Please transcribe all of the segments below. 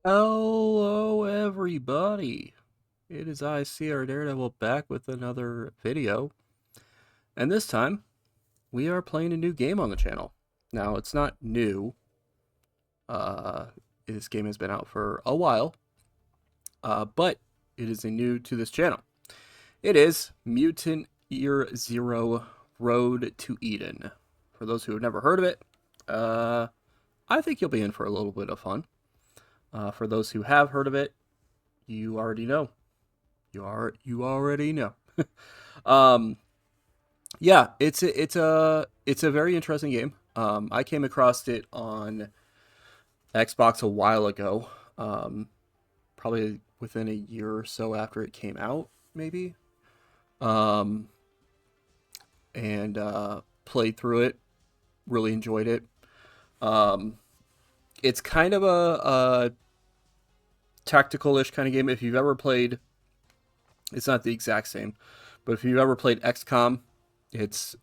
Hello, everybody. It is I, CR Daredevil, back with another video. And this time, we are playing a new game on the channel. Now, it's not new. Uh, this game has been out for a while, but it is new to this channel. It is Mutant Year Zero Road to Eden. For those who have never heard of it, I think you'll be in for a little bit of fun. For those who have heard of it, you already know. You already know. um, yeah, it's a very interesting game. I came across it on Xbox a while ago. Probably within a year or so after it came out, maybe. Um, and played through it. Really enjoyed it. Um, it's kind of a tactical-ish kind of game. If you've ever played, it's not the exact same, but if you've ever played XCOM, it's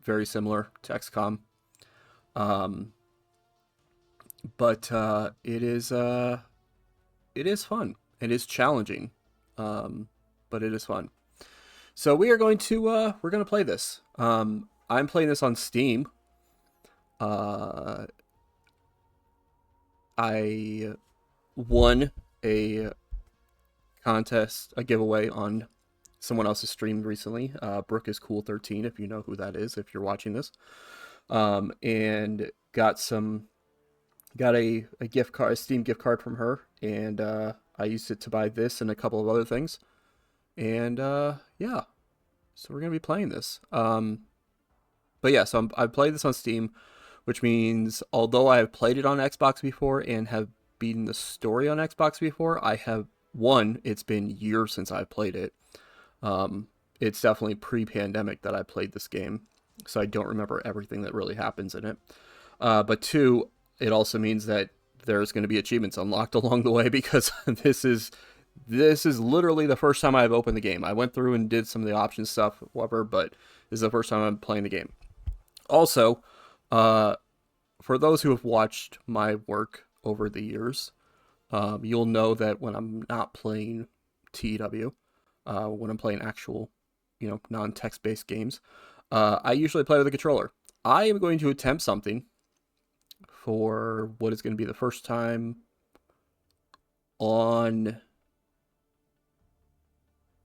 very similar to XCOM. Um, but it is fun. It is challenging, but it is fun. So we're going to play this. I'm playing this on Steam. Uh, I won a contest, a giveaway on someone else's stream recently. Brooke is Cool 13, if you know who that is, if you're watching this. And got a gift card, a Steam gift card from her, and I used it to buy this and a couple of other things. And yeah, so we're gonna be playing this. But yeah, so I've played this on Steam, which means although I have played it on Xbox before and have beaten the story on Xbox before, I have one. It's been years since I've played it. It's definitely pre-pandemic that I played this game, so I don't remember everything that really happens in it. But two, it also means that there's going to be achievements unlocked along the way because this is literally the first time I've opened the game. I went through and did some of the option stuff, whatever, but this is the first time I'm playing the game. Also, uh, for those who have watched my work over the years, you'll know that when I'm not playing TW, when I'm playing actual, non-text based games, I usually play with a controller. I am going to attempt something for what is going to be the first time on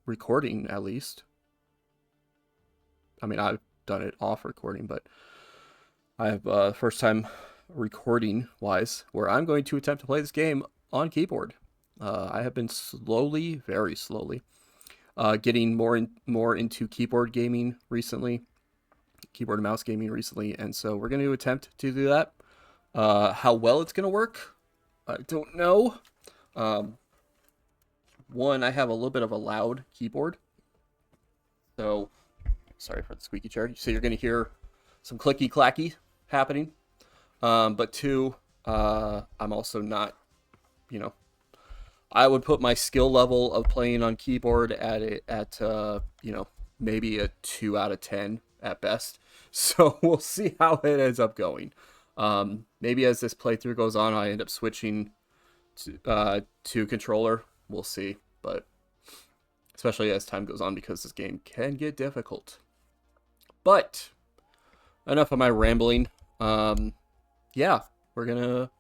recording, at least. I mean, I've done it off recording, but I have first time recording wise where I'm going to attempt to play this game on keyboard. I have been slowly, very slowly, getting more into keyboard gaming recently, keyboard and mouse gaming recently, and so we're going to attempt to do that. How well it's going to work, I don't know. Um, One, I have a little bit of a loud keyboard, so sorry for the squeaky chair. So you're going to hear some clicky clacky happening. But two, I'm also not, you know, I would put my skill level of playing on keyboard at maybe a 2 out of 10 at best. So we'll see how it ends up going. Maybe as this playthrough goes on, I end up switching to controller. We'll see, but especially as time goes on because this game can get difficult. But enough of my rambling. Yeah, we're gonna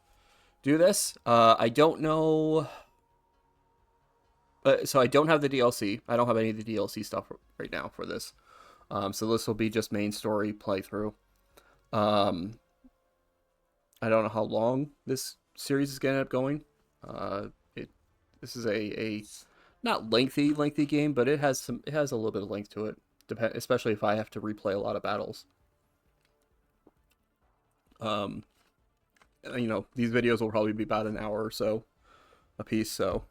do this. I don't know. So I don't have the DLC. I don't have any of the DLC stuff right now for this. So this will be just main story playthrough. Um, I don't know how long this series is gonna end up going. It This is a not lengthy game, but it has a little bit of length to it. Especially if I have to replay a lot of battles. Um, these videos will probably be about an hour or so a piece. So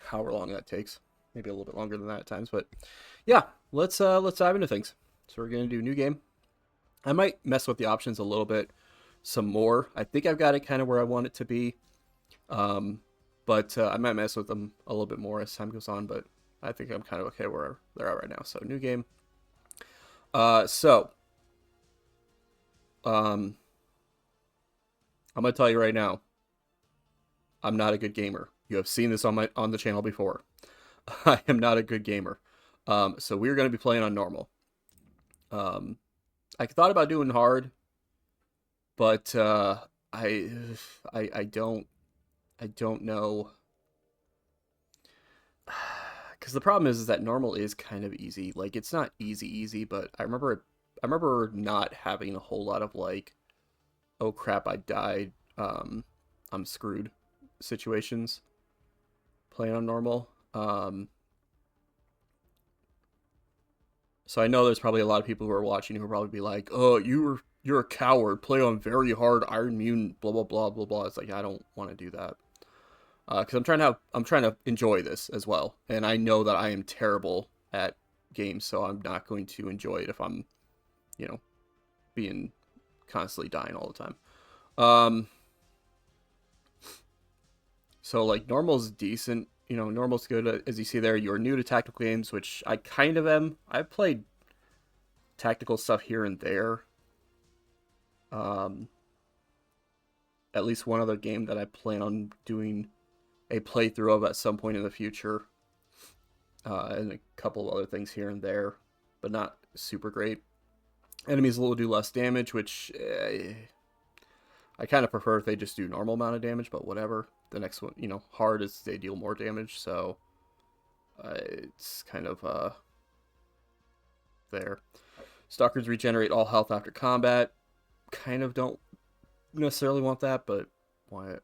however long that takes, maybe a little bit longer than that at times. But yeah, let's dive into things. So we're gonna do a new game. I might mess with the options a little bit, some more. I think I've got it kind of where I want it to be, um, but I might mess with them a little bit more as time goes on. But I think I'm kind of okay where they're at right now. So new game. So um, I'm gonna tell you right now. I'm not a good gamer. You have seen this on the channel before. I am not a good gamer. So we're going to be playing on normal. I thought about doing hard, but I, I don't know. Because the problem is that normal is kind of easy. Like, it's not easy, but I remember not having a whole lot of like, oh crap, I died, I'm screwed situations playing on normal. So I know there's probably a lot of people who are watching who will probably be like, oh, you're a coward. Play on very hard Iron Mutant, blah blah blah blah blah. It's like I don't want to do that. Because I'm trying to enjoy this as well, and I know that I am terrible at games, so I'm not going to enjoy it if I'm, you know, being constantly dying all the time. So like normal's decent, normal's good. As you see there, you're new to tactical games, which I kind of am. I've played tactical stuff here and there. At least one other game that I plan on doing a playthrough of at some point in the future, and a couple of other things here and there, but not super great. Enemies will do less damage, which I kind of prefer if they just do normal amount of damage, but whatever. The next one, hard is they deal more damage, so it's kind of there. Stalkers regenerate all health after combat. Kind of don't necessarily want that, but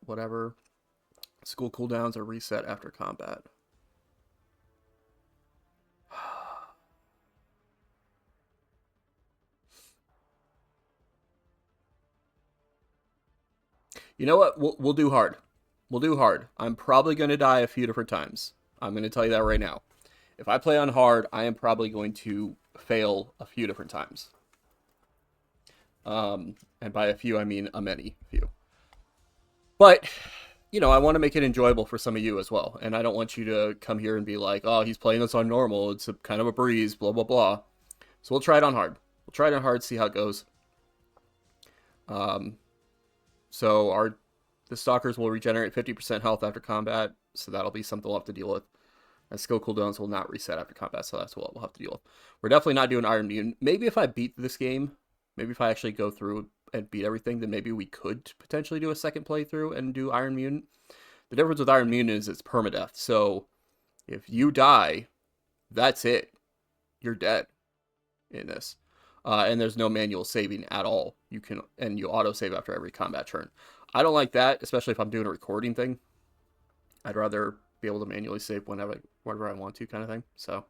whatever. School cooldowns are reset after combat. You know what? We'll do hard. We'll do hard. I'm probably going to die a few different times. I'm going to tell you that right now. If I play on hard, I am probably going to fail a few different times. And by a few, I mean a many few. But, I want to make it enjoyable for some of you as well. And I don't want you to come here and be like, oh, he's playing this on normal. It's kind of a breeze, blah, blah, blah. So we'll try it on hard. We'll try it on hard, see how it goes. So the Stalkers will regenerate 50% health after combat, so that'll be something we'll have to deal with. And skill cooldowns will not reset after combat, so that's what we'll have to deal with. We're definitely not doing Iron Mutant. Maybe if I beat this game, maybe if I actually go through and beat everything, then maybe we could potentially do a second playthrough and do Iron Mutant. The difference with Iron Mutant is it's permadeath, so if you die, that's it. You're dead in this. And there's no manual saving at all. You auto-save after every combat turn. I don't like that, especially if I'm doing a recording thing. I'd rather be able to manually save whenever I want to, kind of thing. So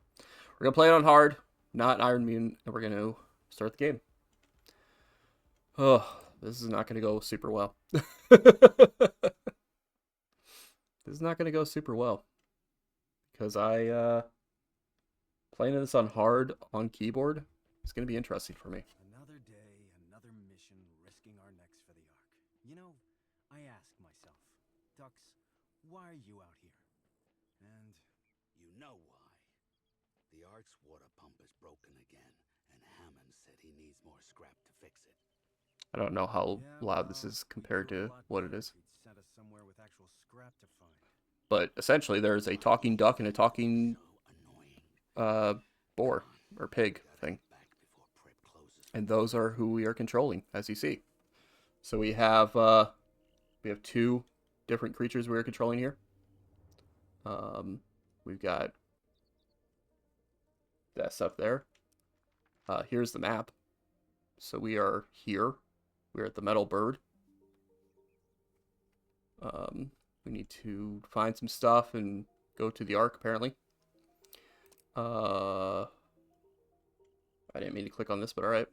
we're going to play it on hard, not Iron Mutant, and we're going to start the game. Oh, this is not going to go super well. This is not going to go super well. Because playing this on hard on keyboard is going to be interesting for me. Another day, another mission, risking our necks for the Ark. I ask myself, Dux, why are you out here? And you know why. The Ark's water pump is broken again, and Hammond said he needs more scrap to fix it. I don't know how loud this is compared to what it is. Sent us somewhere with actual scrap to find. But essentially, there's a talking duck and a talking boar or pig thing. And those are who we are controlling, as you see. So we have two different creatures we are controlling here. We've got that stuff there. Here's the map. So we are here. We're at the metal bird. We need to find some stuff and go to the Ark, apparently. I didn't mean to click on this, but alright.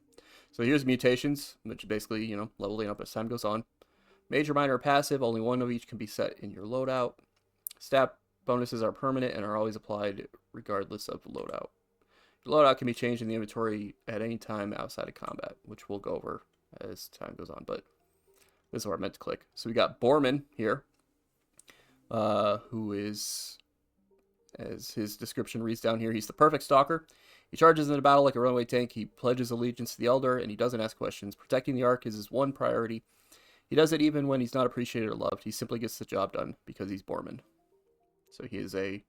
So here's mutations, which basically, leveling up as time goes on. Major, minor, or passive, only one of each can be set in your loadout. Stat bonuses are permanent and are always applied regardless of loadout. Your loadout can be changed in the inventory at any time outside of combat, which we'll go over as time goes on, but this is where I meant to click. So we got Borman here, who is, as his description reads down here, he's the perfect stalker. He charges into battle like a runaway tank. He pledges allegiance to the Elder, and he doesn't ask questions. Protecting the Ark is his one priority. He does it even when he's not appreciated or loved. He simply gets the job done because he's Borman. So he is a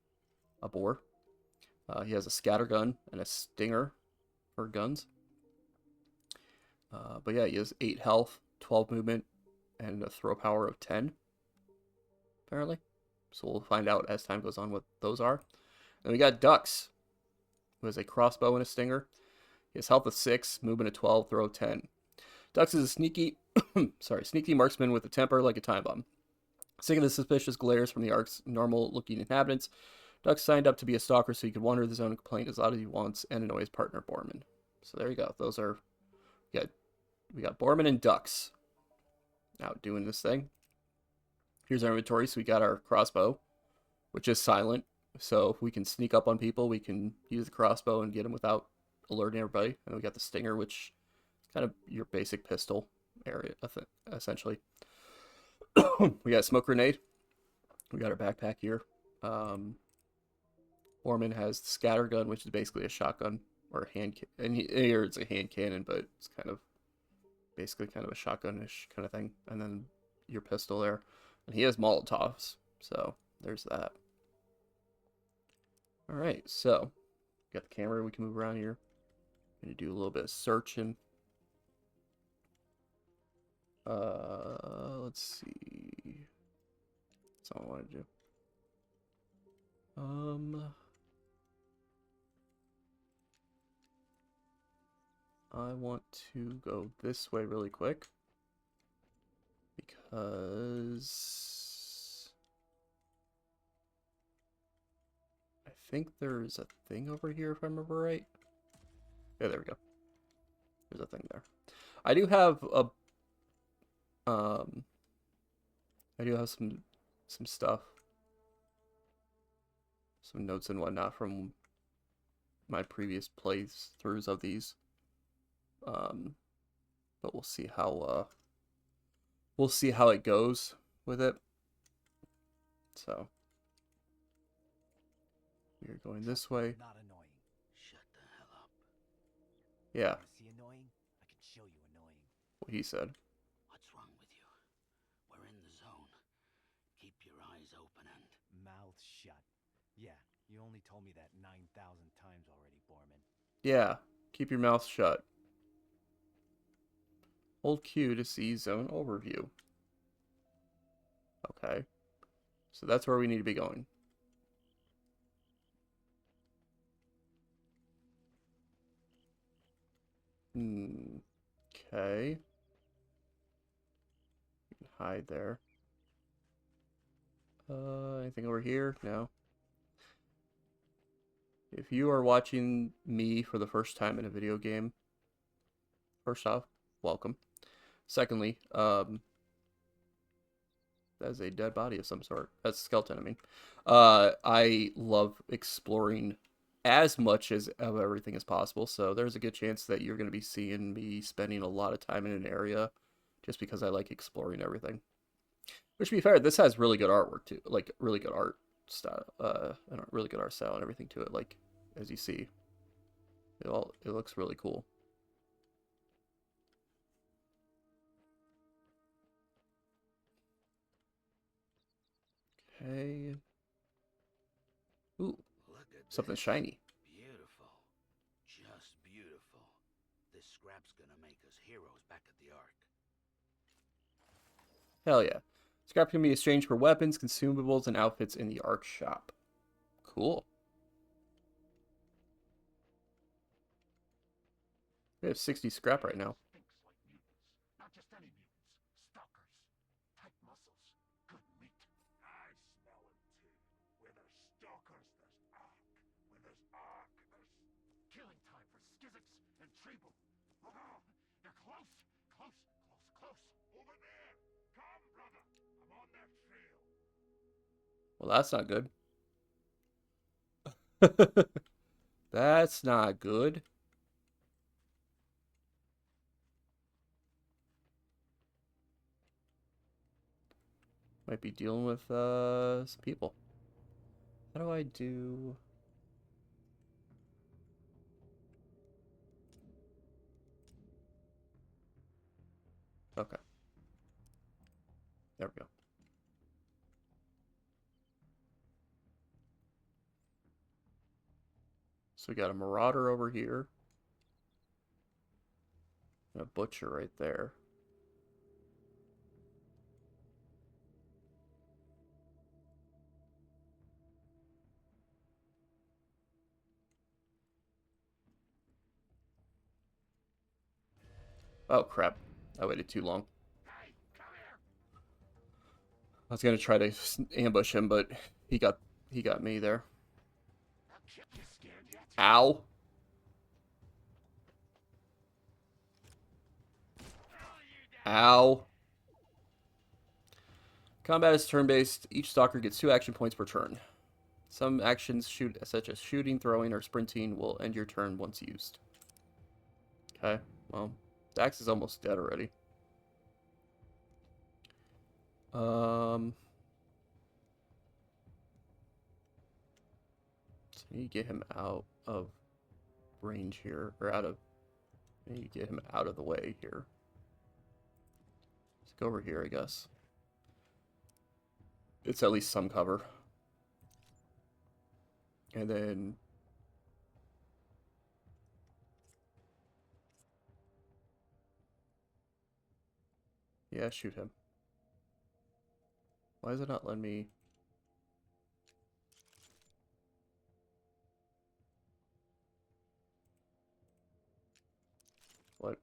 boar. He has a scatter gun and a stinger for guns. But yeah, he has 8 health, 12 movement, and a throw power of 10, apparently. So we'll find out as time goes on what those are. And we got Dux, who has a crossbow and a stinger. He has health of 6, movement of 12, throw of 10. Dux is a sneaky, sneaky marksman with a temper like a time bomb. Sick of the suspicious glares from the Ark's normal-looking inhabitants, Dux signed up to be a stalker so he could wander the zone and complain as loud as he wants and annoy his partner Borman. So there you go. Those are, we got Borman and Dux out doing this thing. Here's our inventory. So we got our crossbow, which is silent. So if we can sneak up on people, we can use the crossbow and get them without alerting everybody. And then we got the stinger, which is kind of your basic pistol area, essentially. We got a smoke grenade. We got our backpack here. Borman has the scatter gun, which is basically a shotgun or a hand, and here it's a hand cannon, but it's kind of basically kind of a shotgun-ish kind of thing. And then your pistol there, and he has Molotovs, so there's that. All right, so got the camera. We can move around here. I'm gonna do a little bit of searching. Let's see. That's all I want to do. I want to go this way really quick because I think there's a thing over here if I remember right. Yeah, there we go. There's a thing there. I do have a I do have some stuff, some notes and whatnot from my previous playthroughs of these. But we'll see how it goes with it. So we're going this way. Not annoying. Shut the hell up. Yeah, Want to see annoying? I can show you annoying. what he said. What's wrong with you? We're in the zone. Keep your eyes open and... Mouth shut. Yeah, you only told me that 9,000 times already, Borman. Yeah, keep your mouth shut. Hold Q to see zone overview. Okay. So that's where we need to be going. Okay. You can hide there. Anything over here? No. If you are watching me for the first time in a video game, first off, welcome. Secondly, that's a dead body of some sort. That's a skeleton, I mean. I love exploring as much of everything as possible, so there's a good chance that you're going to be seeing me spending a lot of time in an area just because I like exploring everything. Which, to be fair, this has really good artwork too, like really good art style, and really good art style and everything to it. Like as you see, it looks really cool. Okay. Ooh, Look at something this. shiny. Beautiful. Just beautiful. This scrap's gonna make us heroes back at the Ark. Hell yeah. Scrap can be exchanged for weapons, consumables, and outfits in the Ark shop. Cool. We have 60 scrap right now. Stinks like mutants. Not just any mutants. Stalkers. Tight muscles. Good meat. I smell it too. Where there's stalkers, there's Ark. Where there's Ark, there's killing time for Skizzix and Treble. Oh, they're close. Close, close, close. Over there. Come, brother. I'm on their trail. Well, that's not good. That's not good. Might be dealing with some people. How do I do? Okay. So we got a marauder over here. And a butcher right there. Oh, crap. I waited too long. Hey, come here! I was gonna try to ambush him, but he got me there. I'll kill you scared yet? Ow. Ow. Combat is turn-based. Each stalker gets 2 action points per turn. Some actions, such as shooting, throwing, or sprinting, will end your turn once used. Okay, well, Dax is almost dead already. So I need to get him out of range here, or I need to get him out of the way here. Let's go over here, I guess. It's at least some cover. And then... yeah, shoot him. Why is it not letting me... what?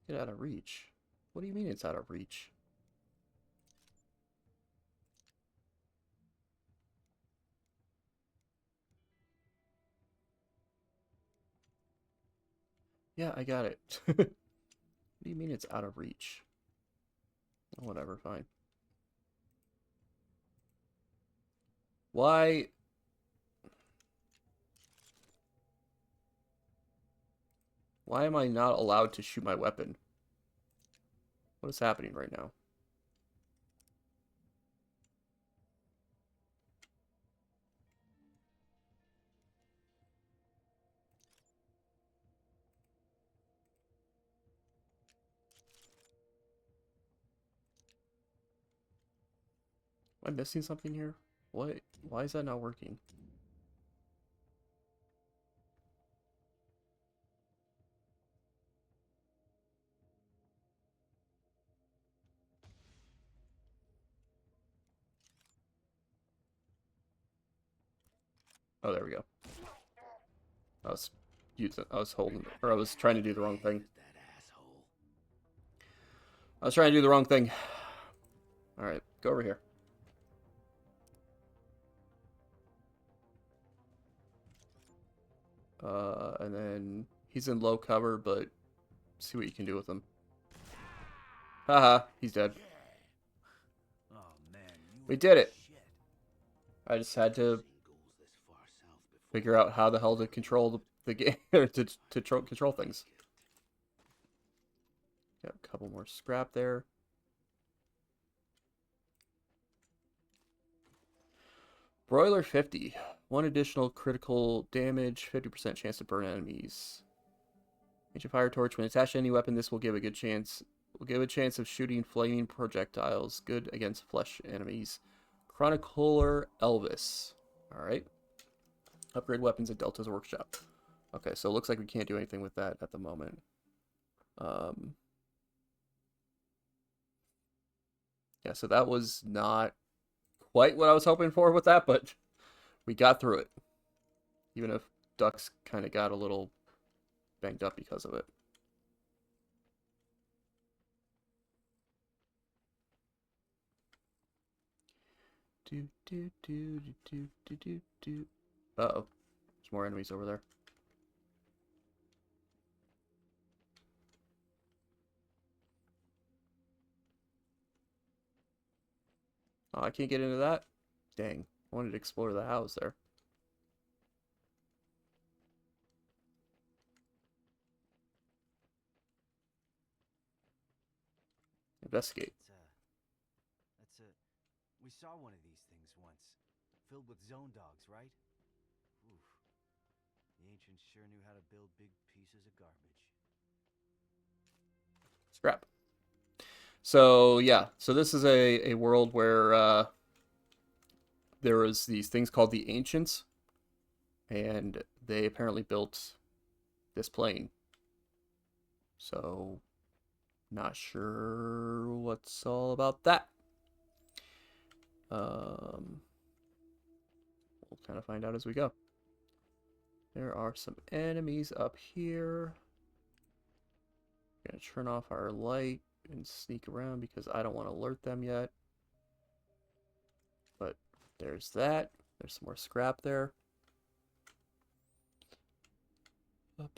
Get out of reach. What do you mean it's out of reach? Yeah, I got it. What do you mean it's out of reach? Whatever, fine. Why? Why am I not allowed to shoot my weapon? What is happening right now? Am I missing something here? What? Why is that not working? Oh, there we go. I was holding, or I was trying to do the wrong thing. That asshole. I was trying to do the wrong thing. All right, go over here. And then he's in low cover, but see what you can do with him. Haha, he's dead. Oh man, you We ain't did it. shit. I just had to Seen ghouls this far south before. figure out how the hell to control the game, or to control things. Got a couple more scrap there. Broiler 50. 1 additional critical damage, 50% chance to burn enemies. Ancient Fire Torch. When attached to any weapon, this will give a good chance. Will give a chance of shooting flaming projectiles. Good against flesh enemies. Chronicler Elvis. Alright. Upgrade weapons at Delta's Workshop. Okay, so it looks like we can't do anything with that at the moment. Yeah, so that was not quite what I was hoping for with that, but we got through it. Even if Ducks kind of got a little banged up because of it. Uh-oh. There's more enemies over there. Oh, I can't get into that? Dang. I wanted to explore the house there. Investigate. We saw one of these things once, filled with zone dogs, right? Oof. The ancients sure knew how to build big pieces of garbage. Scrap. So yeah, so this is a world where there was these things called the Ancients, and they apparently built this plane. So not sure what's all about that. We'll kind of find out as we go. There are some enemies up here. Gonna turn off our light and sneak around because I don't want to alert them yet. But there's that. There's some more scrap there. We got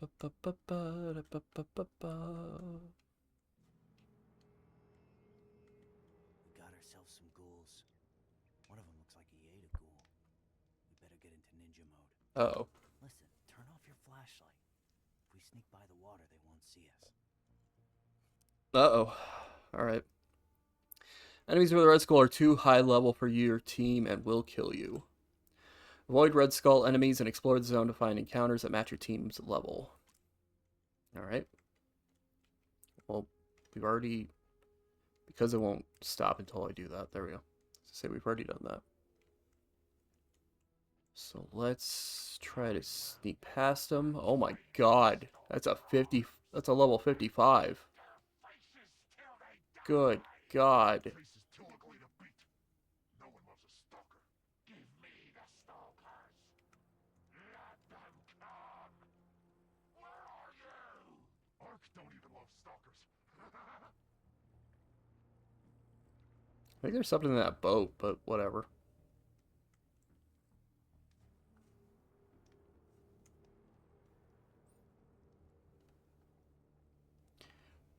ourselves some ghouls. One of them looks like he ate a ghoul. We better get into ninja mode. Uh-oh. Listen, turn off your flashlight. If we sneak by the water, they won't see us. Uh-oh. Alright. Enemies with a red skull are too high level for your team and will kill you. Avoid red skull enemies and explore the zone to find encounters that match your team's level. Alright. Well, we've already... Because it won't stop until I do that. There we go. Say we've already done that. So let's try to sneak past them. Oh my god. That's a 50... That's a level 55. Good god. Faces too ugly to beat. No one loves a stalker. Give me the stalkers. Let them come. Where are you? Ark don't even love stalkers. I think there's something in that boat, but whatever.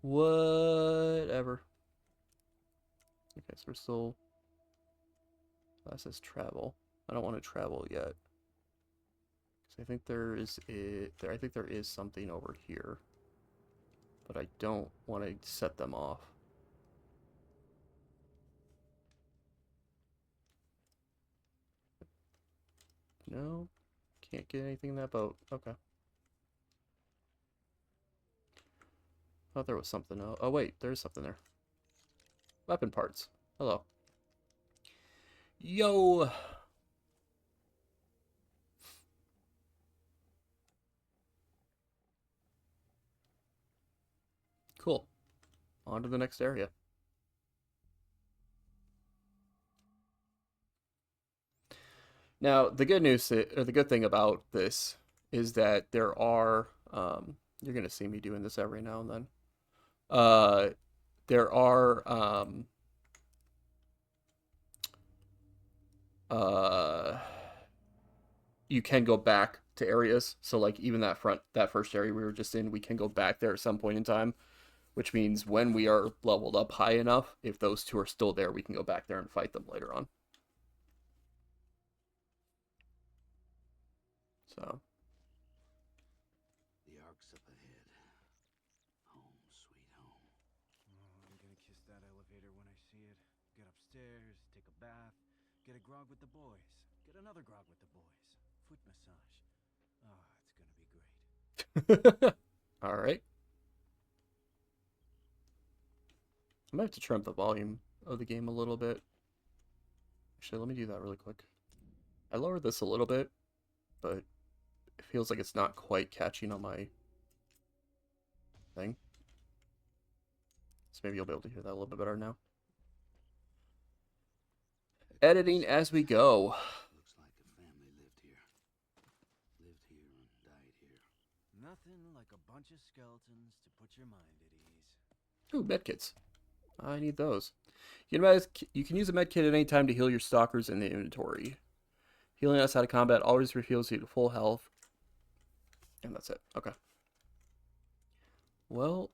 Whatever. Okay, so we're still... That says travel. I don't want to travel yet. Because I think I think there is something over here. But I don't want to set them off. No. Can't get anything in that boat. Okay. Thought there was something else. Oh wait, there's something there. Weapon parts. Hello. Yo! Cool. On to the next area. Now, the good news, or the good thing about this, is that there are, you're going to see me doing this every now and then. There are, you can go back to areas. So, like, even that first area we were just in, we can go back there at some point in time, which means when we are leveled up high enough, if those two are still there, we can go back there and fight them later on. So. The Ark's up ahead. Home, sweet home. Oh, I'm gonna kiss that elevator when I see it. Get upstairs, take a bath, get a grog with the boys, get another grog with the boys. Foot massage. Ah, oh, it's gonna be great. All right. I might have to turn up the volume of the game a little bit. Actually, let me do that really quick. I lowered this a little bit, but it feels like it's not quite catching on my thing. So maybe you'll be able to hear that a little bit better now. Editing as we go. Looks like a family lived here. Lived here and died here. Nothing like a bunch of skeletons to put your mind at ease. Ooh, medkits. I need those. You can use a medkit at any time to heal your stalkers in the inventory. Healing outside of combat always refills you to full health. And that's it. Okay. Well,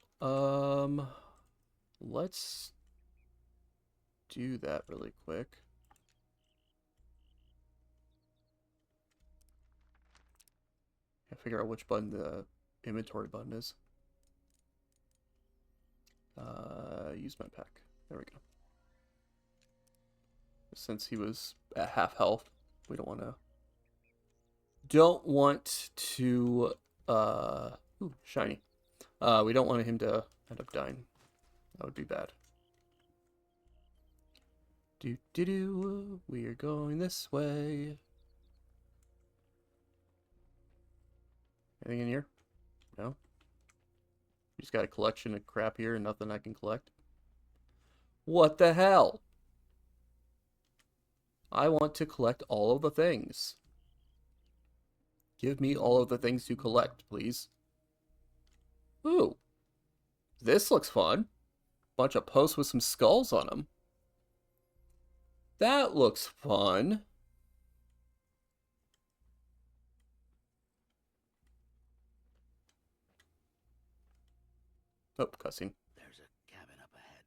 let's do that really quick. Can't figure out which button the inventory button is. Use my pack. There we go. Since he was at half health, we don't want to ooh, shiny. We don't want him to end up dying. That would be bad. Do do do. We are going this way. Anything in here? No. You just got a collection of crap here and nothing I can collect. What the hell? I want to collect all of the things. Give me all of the things to collect, please. Ooh. This looks fun. Bunch of posts with some skulls on them. That looks fun. Oh, cussing. There's a cabin up ahead.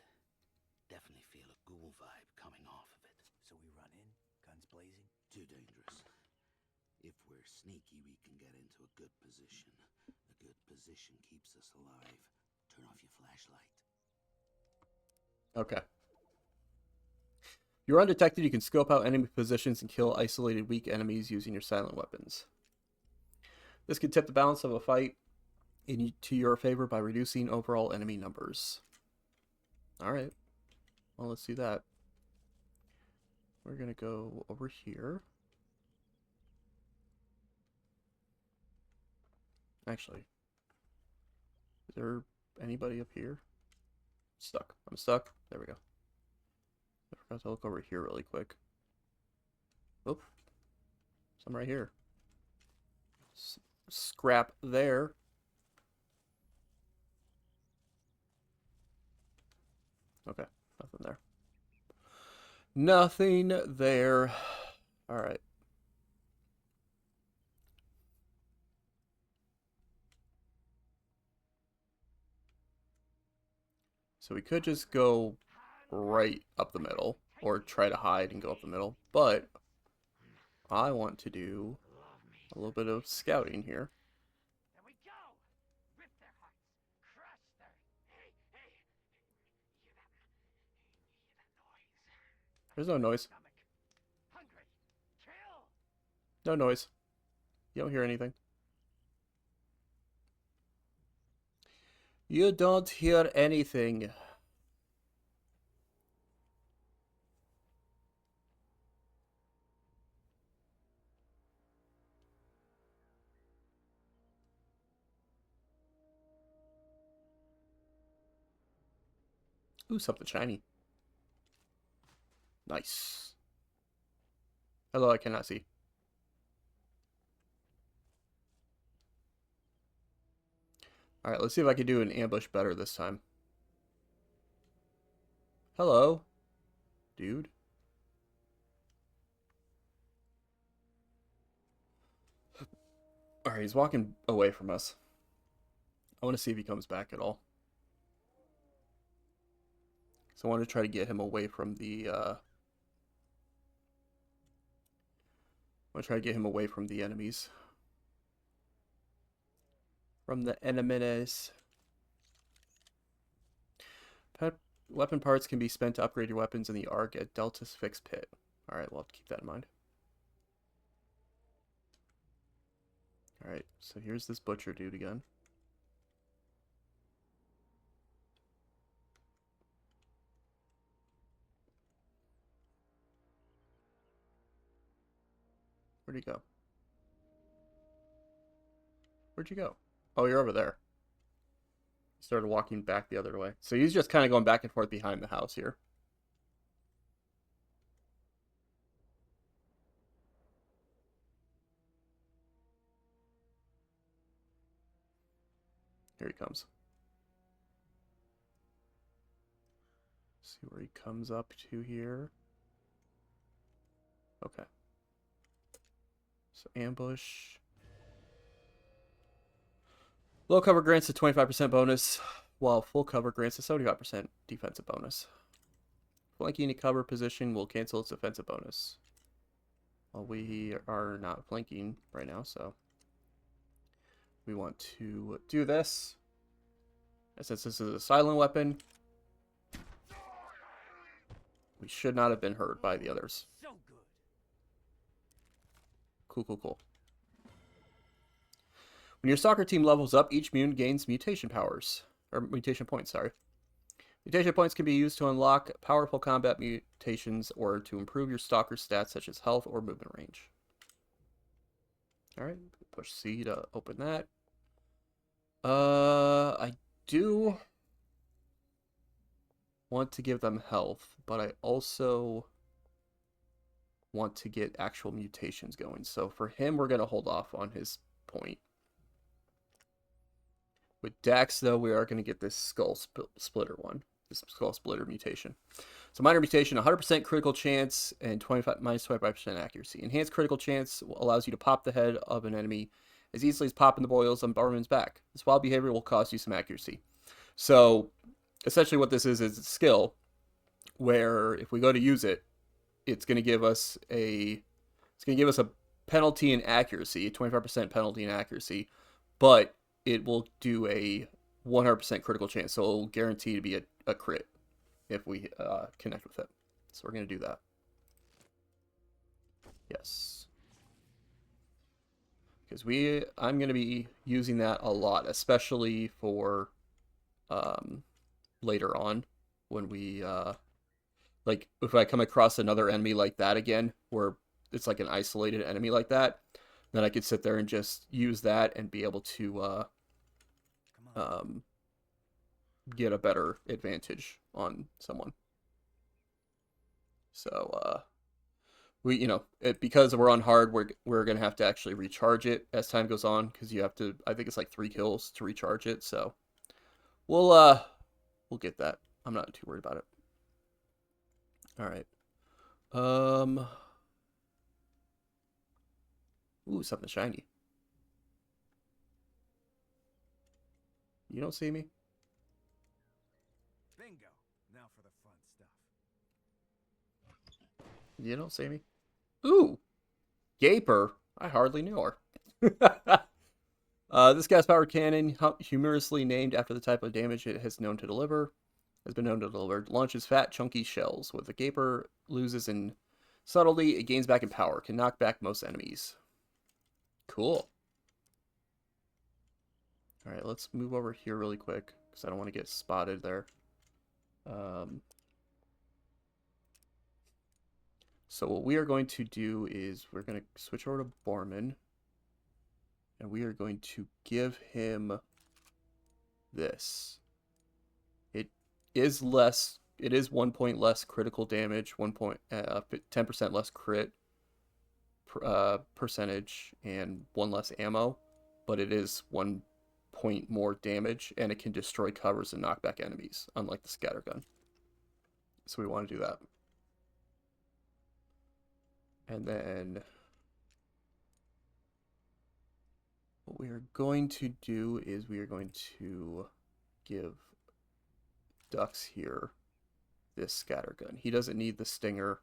Definitely feel a ghoul vibe coming off of it. So we run in, guns blazing? Too dangerous. If we're sneaky, we can get into a good position. A good position keeps us alive. Turn off your flashlight. Okay. You're undetected. You can scope out enemy positions and kill isolated weak enemies using your silent weapons. This can tip the balance of a fight to your favor by reducing overall enemy numbers. Alright. Well, let's do that. We're going to go over here. Actually, is there anybody up here? Stuck. I'm stuck. There we go. I forgot to look over here really quick. Oop. Some right here. Scrap there. Okay, nothing there. Nothing there. Alright. So we could just go right up the middle, or try to hide and go up the middle, but I want to do a little bit of scouting here. There we go! Rip their hearts! Crush their... Hey, hey! Hear that? Hear that noise? There's no noise. Stomach. Hungry. Kill! No noise. You don't hear anything. You don't hear anything. Ooh, something shiny. Nice. Hello, I cannot see. Alright, let's see if I can do an ambush better this time. Hello, dude. Alright, he's walking away from us. I want to see if he comes back at all. So I want to try to get him away from the, I want to try to get him away from the enemies. From the enemies. Weapon parts can be spent to upgrade your weapons in the Ark at Delta's Fixed Pit. Alright, we'll have to keep that in mind. Alright, so here's this butcher dude again. Where'd he go? Where'd you go? Oh, you're over there. He started walking back the other way. So he's just kind of going back and forth behind the house here. Here he comes. See where he comes up to here. Okay. So ambush. Low cover grants a 25% bonus, while full cover grants a 75% defensive bonus. Flanking a cover position will cancel its defensive bonus. Well, we are not flanking right now, so we want to do this. And since this is a silent weapon, we should not have been heard by the others. So good. Cool, cool, cool. When your soccer team levels up, each mutant gains mutation powers. Or mutation points, sorry. Mutation points can be used to unlock powerful combat mutations or to improve your stalker stats such as health or movement range. Alright, push C to open that. I do want to give them health, but I also want to get actual mutations going. So for him, we're going to hold off on his point. With Dax, though, we are going to get this skull splitter one, this skull splitter mutation. So minor mutation, 100% critical chance and minus 25% accuracy. Enhanced critical chance allows you to pop the head of an enemy as easily as popping the boils on Barman's back. This wild behavior will cost you some accuracy. So essentially what this is a skill where if we go to use it, it's going to give us a penalty in accuracy, a 25% penalty in accuracy, but it will do a 100% critical chance, so it'll guarantee to be a crit if we connect with it. So we're going to do that. Yes. Because I'm going to be using that a lot, especially for later on when we like if I come across another enemy like that again, where it's like an isolated enemy like that, then I could sit there and just use that and be able to get a better advantage on someone. So we because we're on hard, we're gonna have to actually recharge it as time goes on, because you have to, I think it's like 3 kills to recharge it. So we'll get that. I'm not too worried about it. All right. Ooh, something shiny. You don't see me? Bingo. Now for the fun stuff. You don't see me? Ooh, Gaper. I hardly knew her. This gas-powered cannon, humorously named after the type of damage it has been known to deliver, launches fat, chunky shells. With the Gaper loses in subtlety, it gains back in power, can knock back most enemies. Cool. All right, let's move over here really quick, because I don't want to get spotted there. So what we are going to do is we're going to switch over to Barman, and we are going to give him this. It is 1 point less critical damage, 10% less crit percentage, and 1 less ammo, but it is 1 point more damage, and it can destroy covers and knock back enemies, unlike the scattergun. So we want to do that. And then what we are going to do is we are going to give Dux here this scattergun. He doesn't need the stinger.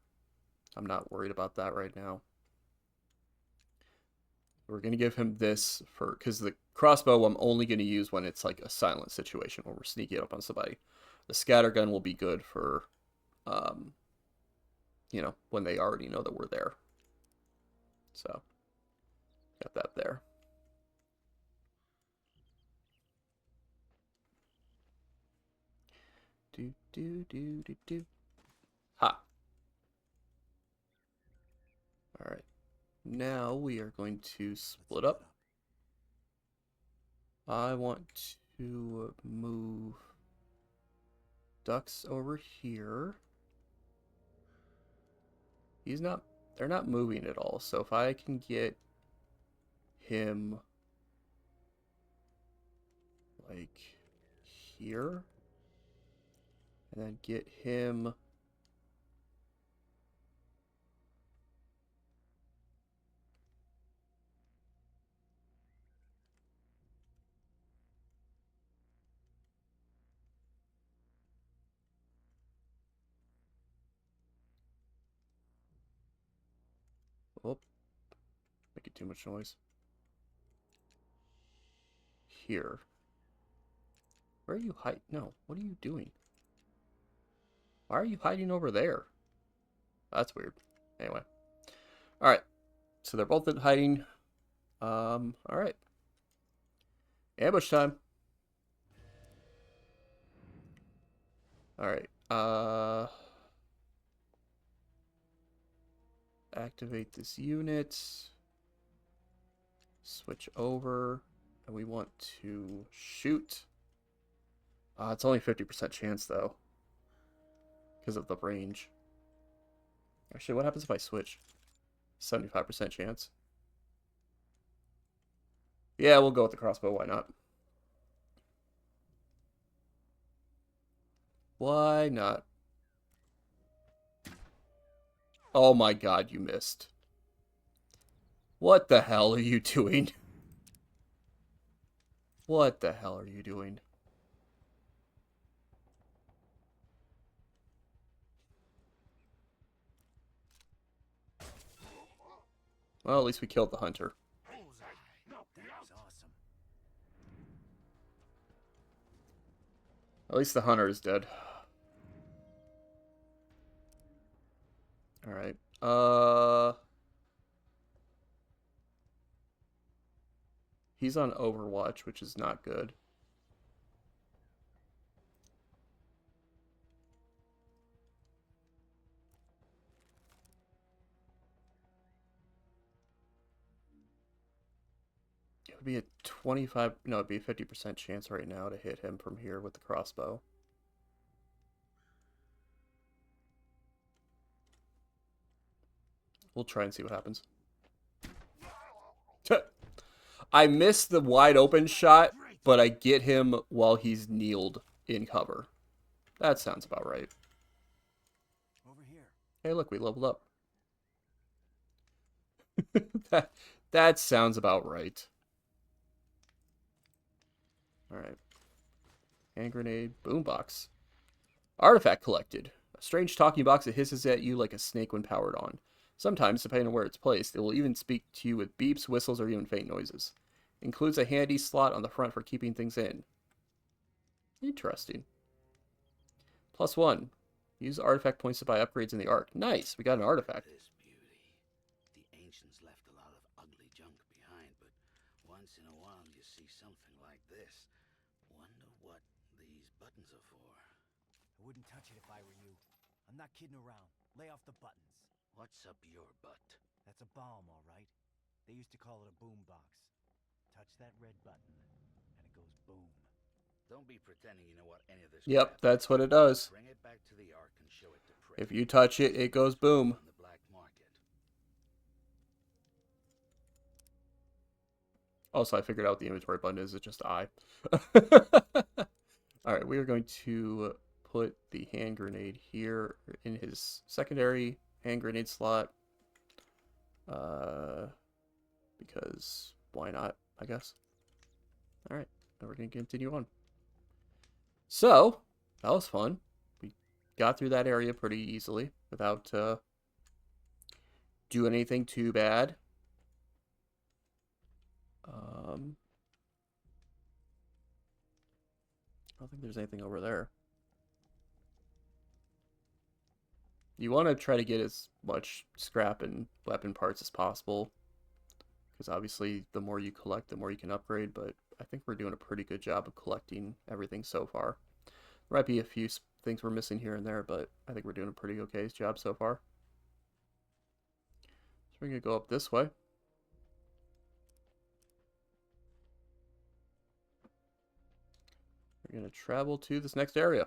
I'm not worried about that right now. We're going to give him this because the crossbow I'm only going to use when it's like a silent situation, when we're sneaking up on somebody. The scattergun will be good for when they already know that we're there. So, got that there. Do. Ha! Alright. Now we are going to split up. I want to move Dux over here. They're not moving at all, so if I can get him like here, and then get him making too much noise. Here. Where are you hiding? No, what are you doing? Why are you hiding over there? That's weird. Anyway. Alright. So they're both hiding. Alright. Ambush time. All right. Activate this unit. Switch over. And we want to shoot. It's only 50% chance, though. Because of the range. Actually, what happens if I switch? 75% chance. Yeah, we'll go with the crossbow. Why not? Why not? Oh my god, you missed. What the hell are you doing? What the hell are you doing? Well, at least we killed the hunter. Bullseye. That was awesome. At least the hunter is dead. Alright. He's on Overwatch, which is not good. It would be a 25... No, it'd be a 50% chance right now to hit him from here with the crossbow. We'll try and see what happens. I missed the wide open shot, but I get him while he's kneeled in cover. That sounds about right. Over here. Hey, look, we leveled up. that sounds about right. Alright. Hand grenade. Boombox. Artifact collected. A strange talking box that hisses at you like a snake when powered on. Sometimes, depending on where it's placed, it will even speak to you with beeps, whistles, or even faint noises. Includes a handy slot on the front for keeping things in. Interesting. +1. Use artifact points to buy upgrades in the Ark. Nice, we got an artifact. This beauty. The ancients left a lot of ugly junk behind, but once in a while you see something like this. Wonder what these buttons are for. I wouldn't touch it if I were you. I'm not kidding around. Lay off the buttons. What's up your butt? That's a bomb, all right. They used to call it a boom box. Touch that red button, and it goes boom. Don't be pretending you know what any of this Yep, crap that's is. what it does. Bring it back to the Ark and show it to Prick. If you touch it, it goes boom. On the black market. Also, I figured out what the inventory button is. It's just I. Alright, we are going to put the hand grenade here in his secondary hand grenade slot. Because why not, I guess. Alright, now we're going to continue on. So, that was fun. We got through that area pretty easily without doing anything too bad. I don't think there's anything over there. You want to try to get as much scrap and weapon parts as possible, because obviously the more you collect, the more you can upgrade, but I think we're doing a pretty good job of collecting everything so far. There might be a few things we're missing here and there, but I think we're doing a pretty okay job so far. So we're going to go up this way. We're going to travel to this next area.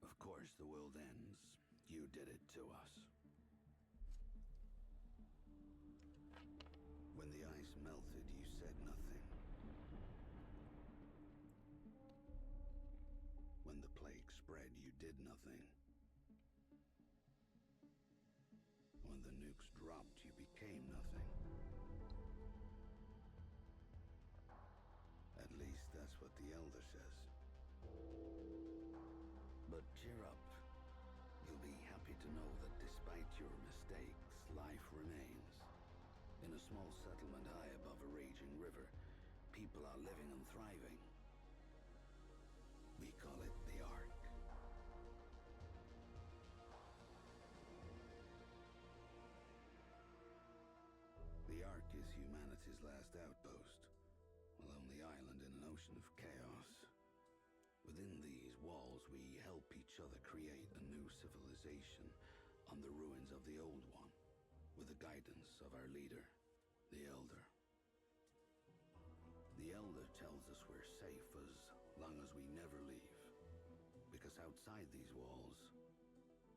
Of course the world ends. You did it to us. When the ice melted, you said nothing. When the plague spread, you did nothing. When the nukes dropped, you became nothing. At least that's what the Elder says. But cheer up. You'll be happy to know that despite your mistakes, life remains. In a small settlement high above a raging river, people are living and thriving. We call it the Ark. The Ark is humanity's last outpost, a lonely island in an ocean of chaos. Within these walls, we help each other create a new civilization on the ruins of the old one, with the guidance of our leader, the Elder. The Elder tells us we're safe as long as we never leave, because outside these walls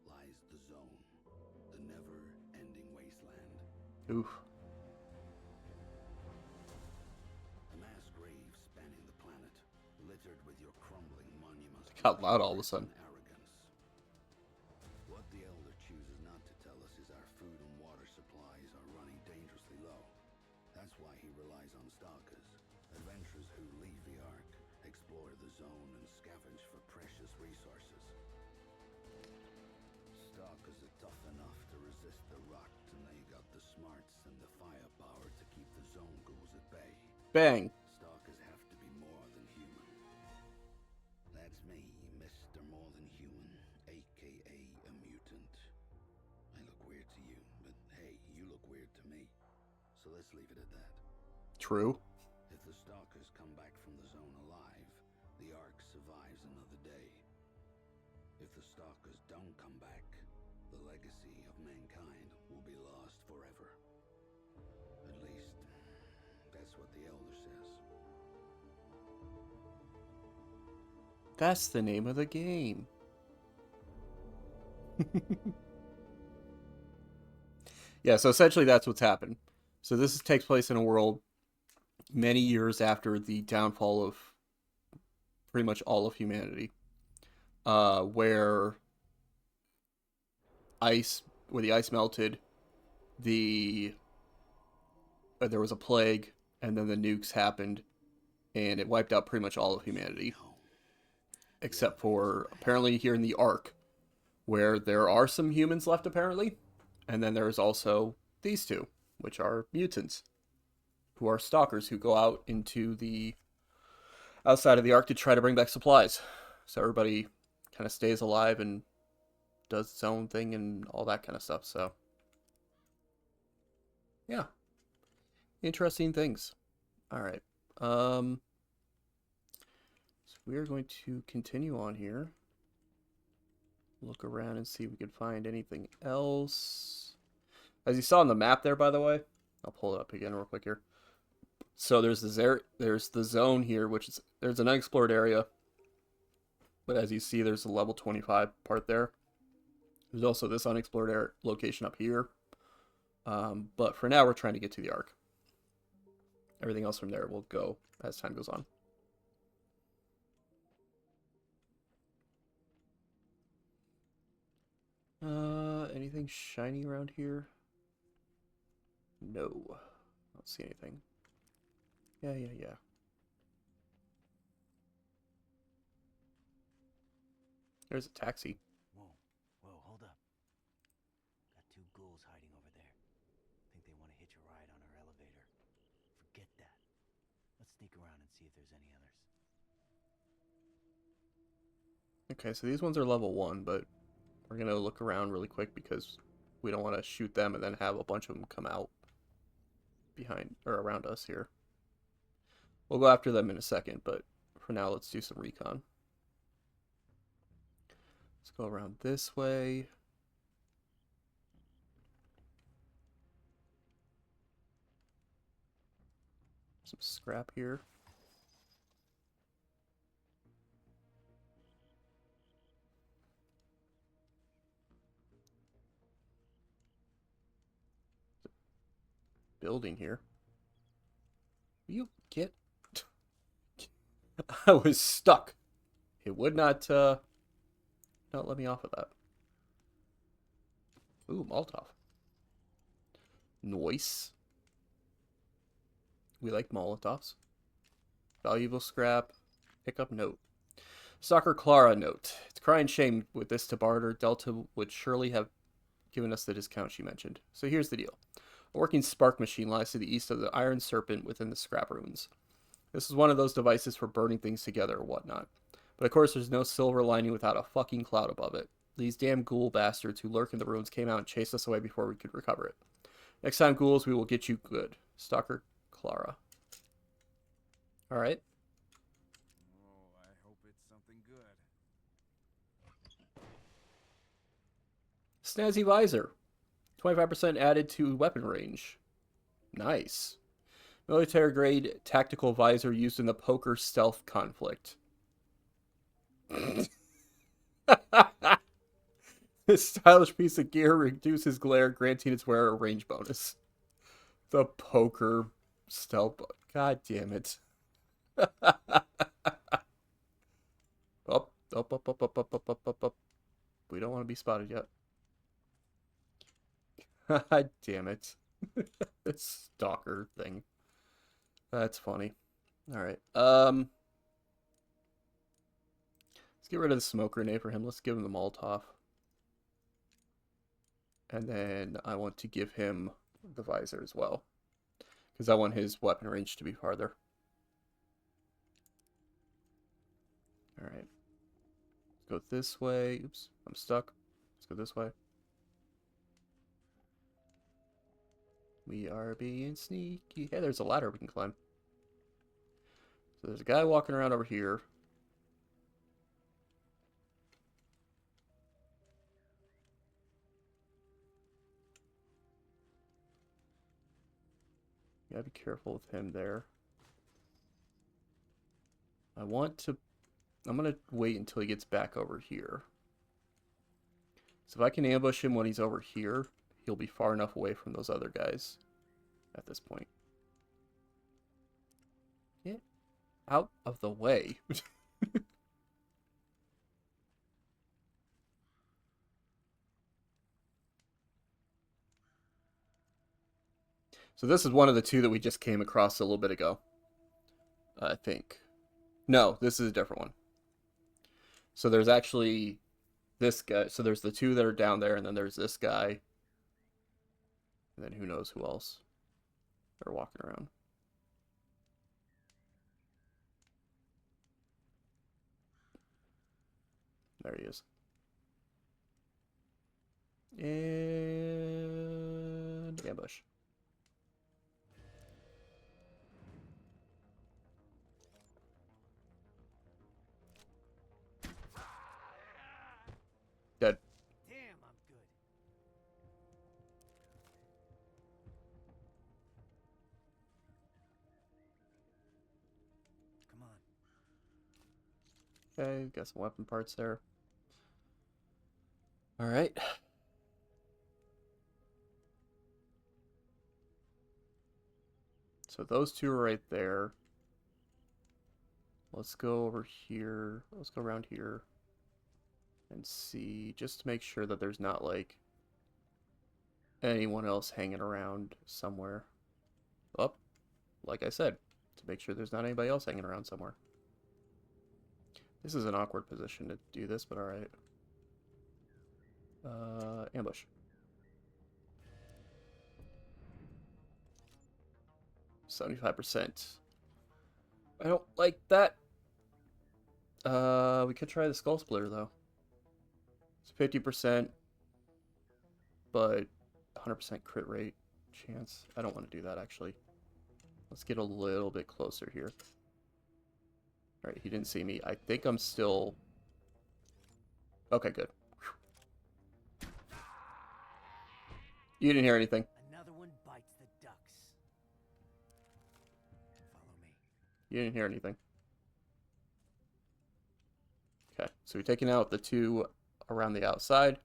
lies the Zone, the never-ending wasteland. Oof. A mass grave spanning the planet, littered with your crumbling monuments. Got loud all of a sudden. Arrogance. What the Elder chooses not to tell us is our food and water supplies are running dangerously low. That's why he relies on stalkers, adventurers who leave the Ark, explore the Zone, and scavenge for precious resources. Stalkers are tough enough to resist the Rot, and they got the smarts and the firepower to keep the Zone ghouls at bay. Bang. Stalkers have to be more than human. That's me, Mr. More Than Human, aka a mutant. I look weird to you, but hey, you look weird to me. So let's leave it at that. True. If the Stalkers come back from the Zone alive, the Ark survives another day. If the Stalkers don't come back, the legacy of mankind will be lost forever. At least, that's what the Elder says. That's the name of the game. Yeah, so essentially that's what's happened. So this takes place in a world many years after the downfall of pretty much all of humanity, where the ice melted, there was a plague, and then the nukes happened, and it wiped out pretty much all of humanity, except for apparently here in the Ark, where there are some humans left apparently, and then there's also these two, which are mutants, who are stalkers who go out into the outside of the Ark to try to bring back supplies. So everybody kind of stays alive and does its own thing and all that kind of stuff. So, yeah. Interesting things. All right. So we are going to continue on here. Look around and see if we can find anything else. As you saw on the map there, by the way, I'll pull it up again real quick here. So there's the zone here, which is there's an unexplored area. But as you see, there's a level 25 part there. There's also this unexplored location up here. But for now, we're trying to get to the Ark. Everything else from there will go as time goes on. Anything shiny around here? No. I don't see anything. Yeah. There's a taxi. Whoa, hold up. Got two ghouls hiding over there. Think they want to hitch a ride on our elevator. Forget that. Let's sneak around and see if there's any others. Okay, so these ones are level 1, but we're going to look around really quick because we don't want to shoot them and then have a bunch of them come out behind or around us here. We'll go after them in a second, but for now, let's do some recon. Let's go around this way. Some scrap here. Building here. You get... I was stuck. It would not let me off of that. Ooh, Molotov. Nice. We like Molotovs. Valuable scrap. Pick up note. Stalker Clara note. It's crying shame with this to barter. Delta would surely have given us the discount she mentioned. So here's the deal. A working spark machine lies to the east of the Iron Serpent within the scrap ruins. This is one of those devices for burning things together or whatnot. But of course there's no silver lining without a fucking cloud above it. These damn ghoul bastards who lurk in the ruins came out and chased us away before we could recover it. Next time, ghouls, we will get you good. Stalker Clara. Alright. Oh, I hope it's something good. Snazzy visor. 25% added to weapon range. Nice. Military grade tactical visor used in the poker stealth conflict. This stylish piece of gear reduces glare, granting its wearer a range bonus. The poker stealth. God damn it. Up, up, up, up, up, up, up, up, up, up. We don't want to be spotted yet. God damn it. This stalker thing. That's funny. All right. Let's get rid of the smoke grenade for him. Let's give him the Molotov. And then I want to give him the visor as well, because I want his weapon range to be farther. All right. Let's go this way. Oops, I'm stuck. Let's go this way. We are being sneaky. Hey, there's a ladder we can climb. So there's a guy walking around over here. You gotta be careful with him there. I'm gonna wait until he gets back over here. So if I can ambush him when he's over here, he'll be far enough away from those other guys at this point. Get out of the way. So this is one of the two that we just came across a little bit ago. I think. No, this is a different one. So there's actually this guy. So there's the two that are down there, and then there's this guy. And then who knows who else are walking around. There he is. And ambush. Dead. Damn, I'm good. Come on. Okay, got some weapon parts there. All right. So those two are right there. Let's go over here. Let's go around here and see, just to make sure that there's not like anyone else hanging around somewhere. Oh, like I said, to make sure there's not anybody else hanging around somewhere. This is an awkward position to do this, but all right. Ambush. 75%. I don't like that. We could try the skull splitter though. It's 50%, but 100% crit rate chance. I don't want to do that actually. Let's get a little bit closer here. All right, he didn't see me. I think I'm still... Okay, good. Whew. You didn't hear anything. Another one bites the ducks. Follow me. You didn't hear anything. Okay, so we're taking out the two around the outside.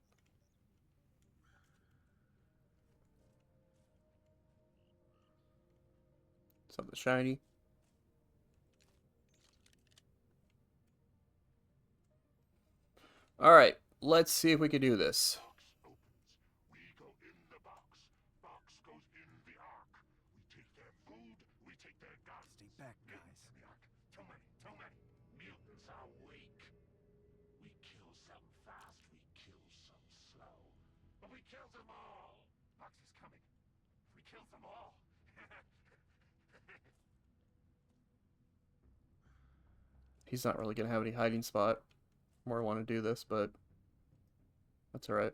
Something shiny. All right, let's see if we can do this. Box opens. We go in the box. Box goes in the ark. We take their food. We take their guns. Stay back, guys. Mutants in the ark. Too many. Too many. Mutants are weak. We kill some fast. We kill some slow. But we kill them all. Box is coming. We kill them all. He's not really going to have any hiding spot. More want to do this, but that's all right.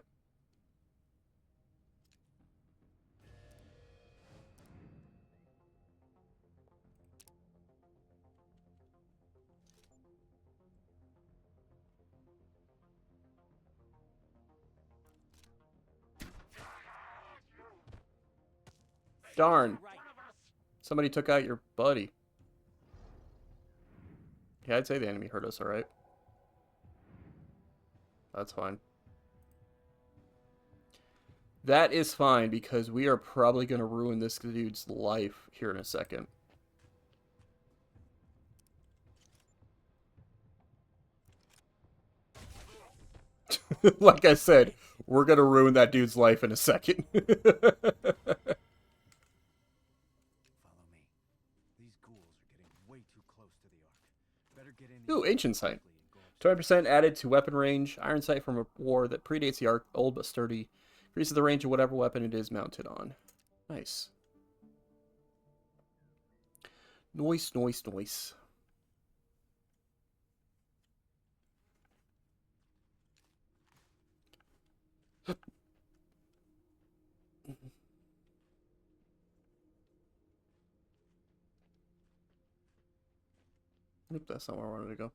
Darn. Right. Somebody took out your buddy. Yeah, I'd say the enemy hurt us, alright. That's fine. That is fine, because we are probably going to ruin this dude's life here in a second. Like I said, we're going to ruin that dude's life in a second. Follow me. These ghouls are getting way too close to the Ark. Better get in. Ooh, Ancient Sight. quickly and go upstairs. 20% added to weapon range. Iron Sight from a war that predates the Ark. Old but sturdy. Increases the range of whatever weapon it is mounted on. Nice. Noise, noise, noise. Oop, that's not where I wanted to go.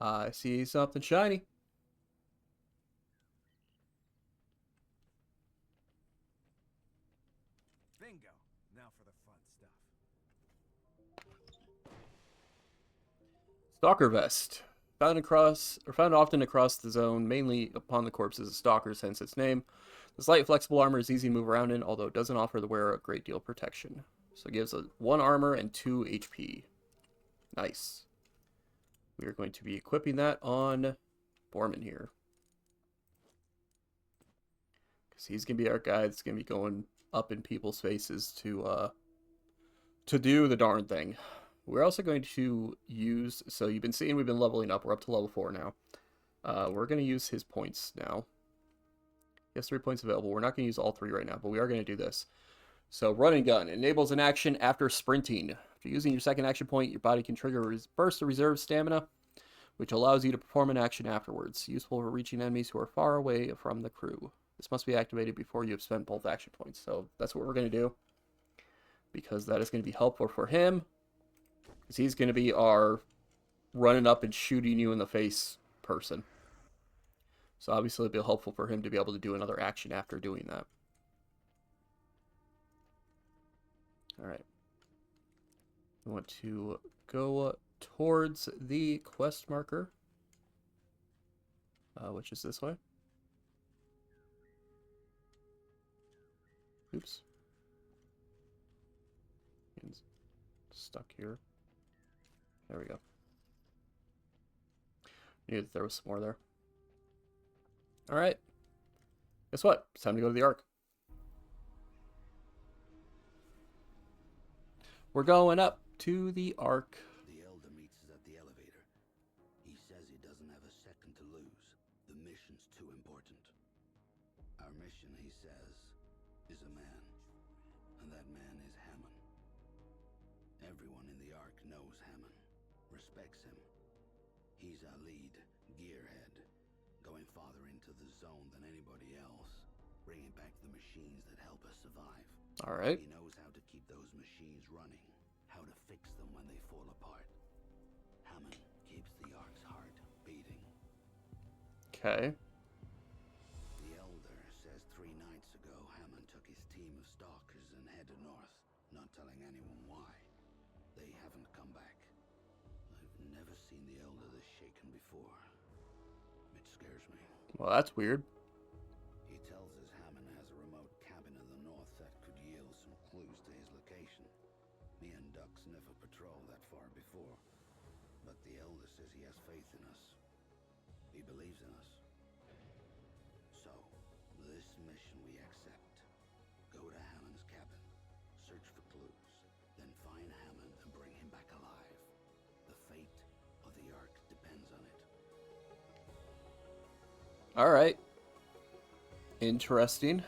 I see something shiny. Bingo. Now for the fun stuff. Stalker Vest. Found often across the zone, mainly upon the corpses of stalkers, hence its name. This light, flexible armor is easy to move around in, although it doesn't offer the wearer a great deal of protection. So it gives 1 armor and 2 HP. Nice. We are going to be equipping that on Borman here. Because he's going to be our guy that's going to be going up in people's faces to do the darn thing. We're also going to use, so you've been seeing we've been leveling up. We're up to level 4 now. We're going to use his points now. He has 3 points available. We're not going to use all 3 right now, but we are going to do this. So, Run and Gun enables an action after sprinting. After using your second action point, your body can trigger a burst of reserve stamina, which allows you to perform an action afterwards. Useful for reaching enemies who are far away from the crew. This must be activated before you have spent both action points. So, that's what we're going to do, because that is going to be helpful for him. Because he's going to be our running up and shooting you in the face person. So obviously it'll be helpful for him to be able to do another action after doing that. Alright. We want to go towards the quest marker. Which is this way. Oops. It's stuck here. There we go. Knew that there was some more there. Alright. Guess what? It's time to go to the Ark. We're going up to the Ark. The Elder meets us at the elevator. He says he doesn't have a second to lose. The mission's too important. Our mission, he says, is a man. And that man is Hammond. Everyone in the Ark knows Hammond, respects him. He's our lead, gearhead, going farther into the zone than anybody else, bringing back the machines that help us survive. Alright. He knows how to keep those machines running, how to fix them when they fall apart. Hammond keeps the Ark's heart beating. Okay. The Elder says 3 nights ago Hammond took his team of stalkers and headed north, not telling anyone why. They haven't come back. I've never seen the Elder this shaken before. It scares me. Well, that's weird. He tells us Hammond has a remote cabin in the north that could yield some clues to his location. Me and Ducks never patrolled that far before, but the Elder says he has faith in us. He believes in us. So, this mission we accept. Go to Hammond's cabin, search for clues, then find Hammond and bring him back alive. The fate of the Ark depends on it. Alright. Interesting.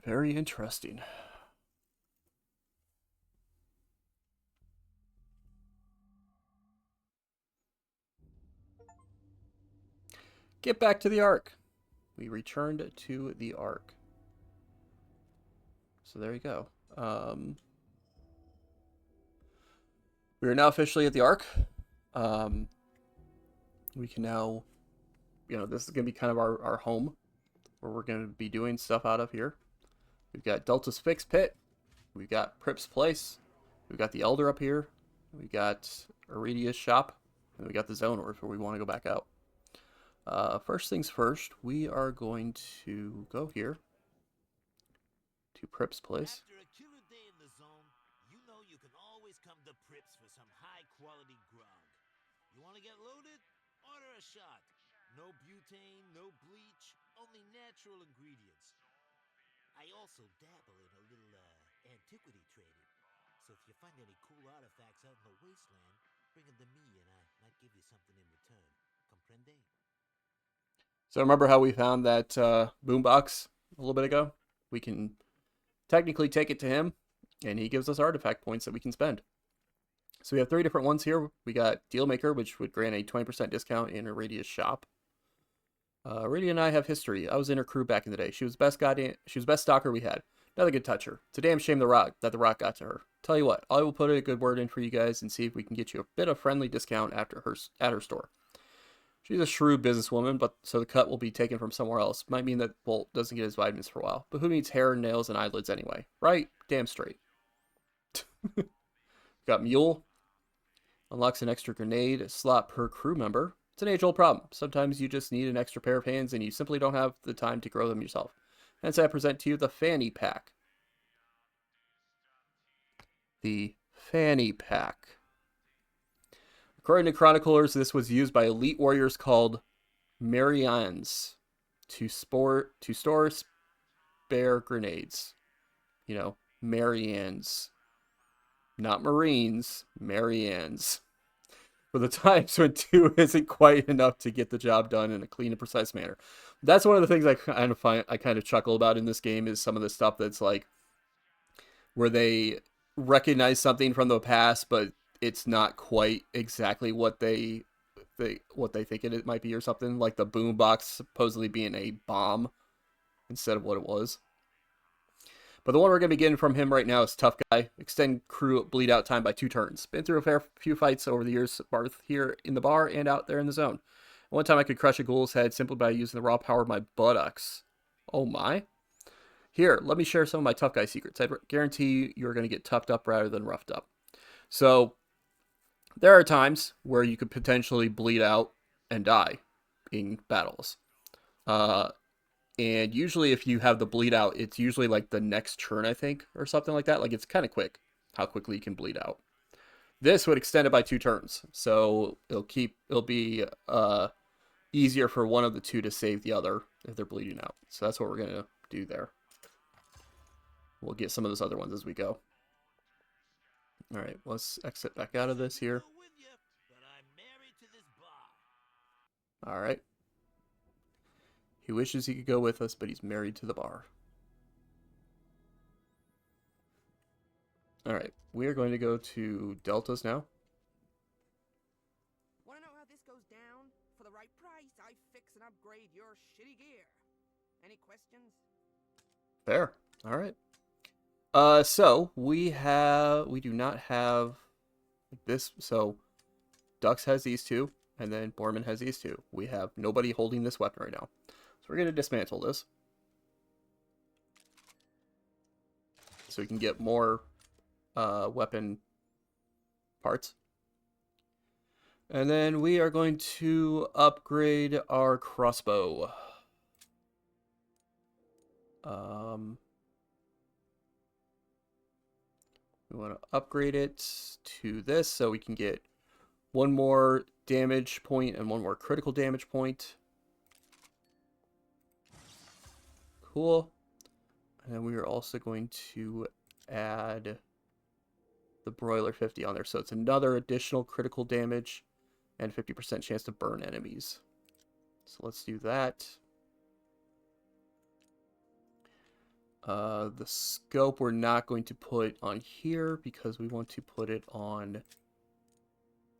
Very interesting. Get back to the Ark. We returned to the Ark. So there you go. We are now officially at the Ark. Um, we can now, this is going to be kind of our home where we're going to be doing stuff out of here. We've got Delta's Fix Pit. We've got Prip's Place. We've got the Elder up here. We got Iridia's shop. And we got the Zone where we want to go back out. First things first, we are going to go here to Prip's Place. After a killer day in the zone, you know you can always come to Prips for some high-quality grog. You want to get loaded? Order a shot. No butane, no bleach, only natural ingredients. I also dabble in a little, antiquity trading. So if you find any cool artifacts out in the wasteland, bring them to me and I might give you something in return. Comprende? So remember how we found that boombox a little bit ago? We can technically take it to him, and he gives us artifact points that we can spend. So we have 3 different ones here. We got Dealmaker, which would grant a 20% discount in Iridia's shop. Iridia and I have history. I was in her crew back in the day. She was best stalker we had. Another good toucher. It's a damn shame the rock got to her. Tell you what, I will put a good word in for you guys and see if we can get you a bit of friendly discount at her store. She's a shrewd businesswoman, but so the cut will be taken from somewhere else. Might mean that Bolt doesn't get his vitamins for a while. But who needs hair, nails, and eyelids anyway? Right? Damn straight. Got Mule. Unlocks an extra grenade, a slot per crew member. It's an age-old problem. Sometimes you just need an extra pair of hands and you simply don't have the time to grow them yourself. Hence I present to you the Fanny Pack. The Fanny Pack. According to chroniclers, this was used by elite warriors called Marians to store spare grenades. Marians. Not Marines, Marians. For the times when 2 isn't quite enough to get the job done in a clean and precise manner. That's one of the things I kind of chuckle about in this game is some of the stuff that's like where they recognize something from the past, but it's not quite exactly what they think it might be or something. Like the boombox supposedly being a bomb instead of what it was. But the one we're going to be getting from him right now is Tough Guy. Extend crew bleed out time by 2 turns. Been through a fair few fights over the years, both here in the bar and out there in the zone. One time I could crush a ghoul's head simply by using the raw power of my buttocks. Oh my. Here, let me share some of my Tough Guy secrets. I guarantee you're going to get toughed up rather than roughed up. So, there are times where you could potentially bleed out and die in battles. And usually if you have the bleed out, it's usually like the next turn, I think, or something like that. Like it's kind of quick how quickly you can bleed out. This would extend it by 2 turns. So it'll be easier for one of the 2 to save the other if they're bleeding out. So that's what we're going to do there. We'll get some of those other ones as we go. All right, let's exit back out of this here. All right. He wishes he could go with us, but he's married to the bar. All right, we are going to go to Delta's now. Want to know how this goes down? For the right price, I fix and upgrade your shitty gear. Any questions? Fair. All right. So we do not have this. So Dux has these 2, and then Borman has these 2. We have nobody holding this weapon right now. So we're going to dismantle this. So we can get more weapon parts. And then we are going to upgrade our crossbow. We want to upgrade it to this so we can get 1 more damage point and 1 more critical damage point. Cool. And then we are also going to add the Broiler 50 on there. So it's another additional critical damage and 50% chance to burn enemies. So let's do that. The scope we're not going to put on here because we want to put it on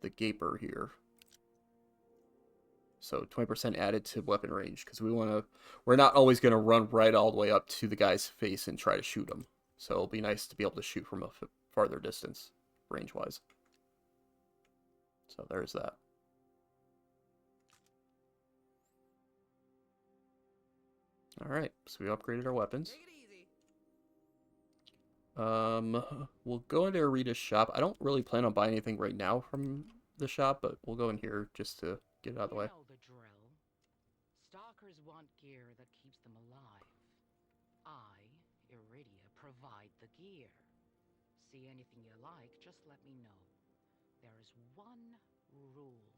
the Gaper here. So 20% added to weapon range because we're not always going to run right all the way up to the guy's face and try to shoot him. So it'll be nice to be able to shoot from a farther distance range-wise. So there's that. Alright, so we upgraded our weapons. Take it easy. We'll go into Arita's shop. I don't really plan on buying anything right now from the shop, but we'll go in here just to get it out of the way. You know the drill. Stalkers want gear that keeps them alive. I, Iridia, provide the gear. See anything you like, just let me know. There is one rule.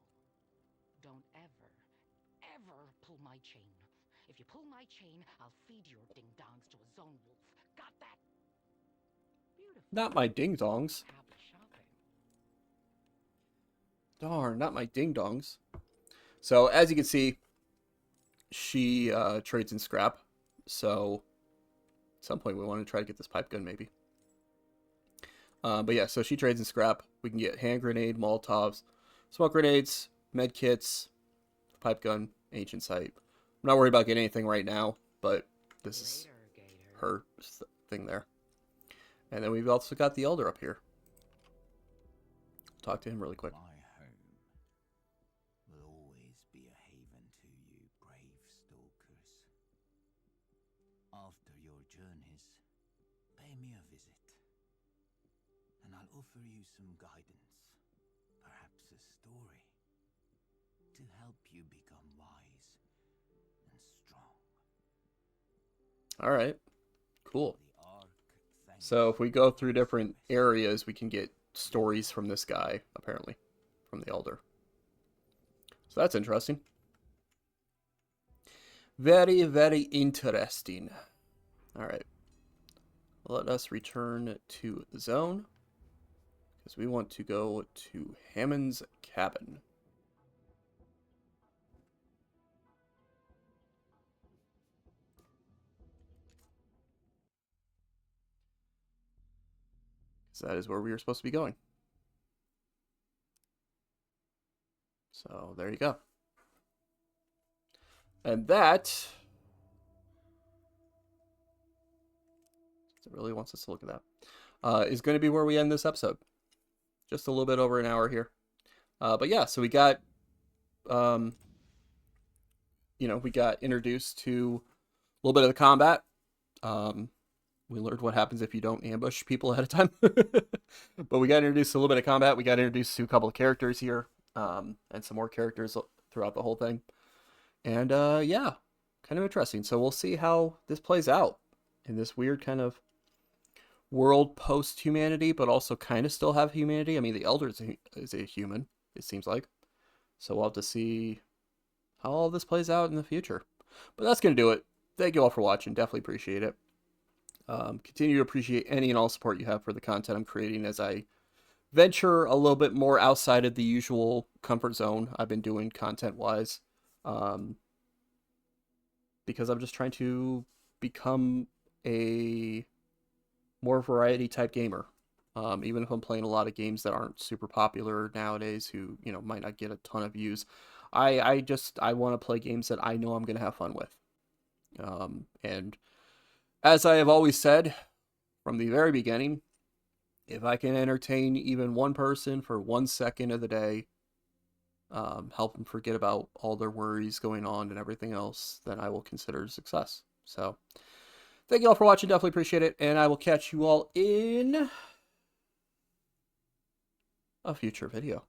Don't ever, ever pull my chain. If you pull my chain, I'll feed your ding-dongs to a zone wolf. Got that? Beautiful. Not my ding-dongs. Happy shopping. Darn, not my ding-dongs. So, as you can see, she trades in scrap. So, at some point we want to try to get this pipe gun, maybe. But yeah, so she trades in scrap. We can get hand grenade, Molotovs, smoke grenades, med kits, pipe gun, ancient sight. I'm not worried about getting anything right now, but this is Later, Gator. her thing there. And then we've also got the Elder up here. Talk to him really quick. My home will always be a haven to you, brave stalkers. After your journeys, pay me a visit, and I'll offer you some guidance, perhaps a story, to help you become wise and strong. Alright, cool. The Ark thanks So if we go through you different for your areas, we can get stories from this guy, apparently, from the Elder. So that's interesting. Very, very interesting. Alright. Let us return to the zone, because we want to go to Hammond's cabin. So that is where we were supposed to be going. So there you go. And that... It really wants us to look at that. Is going to be where we end this episode. Just a little bit over an hour here. But yeah, so we got... we got introduced to a little bit of the combat. We learned what happens if you don't ambush people ahead of time. But we got introduced to a little bit of combat. We got introduced to a couple of characters here. And some more characters throughout the whole thing. And yeah, kind of interesting. So we'll see how this plays out in this weird kind of world post-humanity, but also kind of still have humanity. I mean, the Elder is a human, it seems like. So we'll have to see how all this plays out in the future. But that's going to do it. Thank you all for watching. Definitely appreciate it. Continue to appreciate any and all support you have for the content I'm creating as I venture a little bit more outside of the usual comfort zone I've been doing content-wise. Because I'm just trying to become a more variety type gamer. Even if I'm playing a lot of games that aren't super popular nowadays, who, might not get a ton of views. I want to play games that I know I'm going to have fun with. And as I have always said from the very beginning, if I can entertain even one person for 1 second of the day, help them forget about all their worries going on and everything else, then I will consider it a success. So, thank you all for watching. Definitely appreciate it. And I will catch you all in a future video.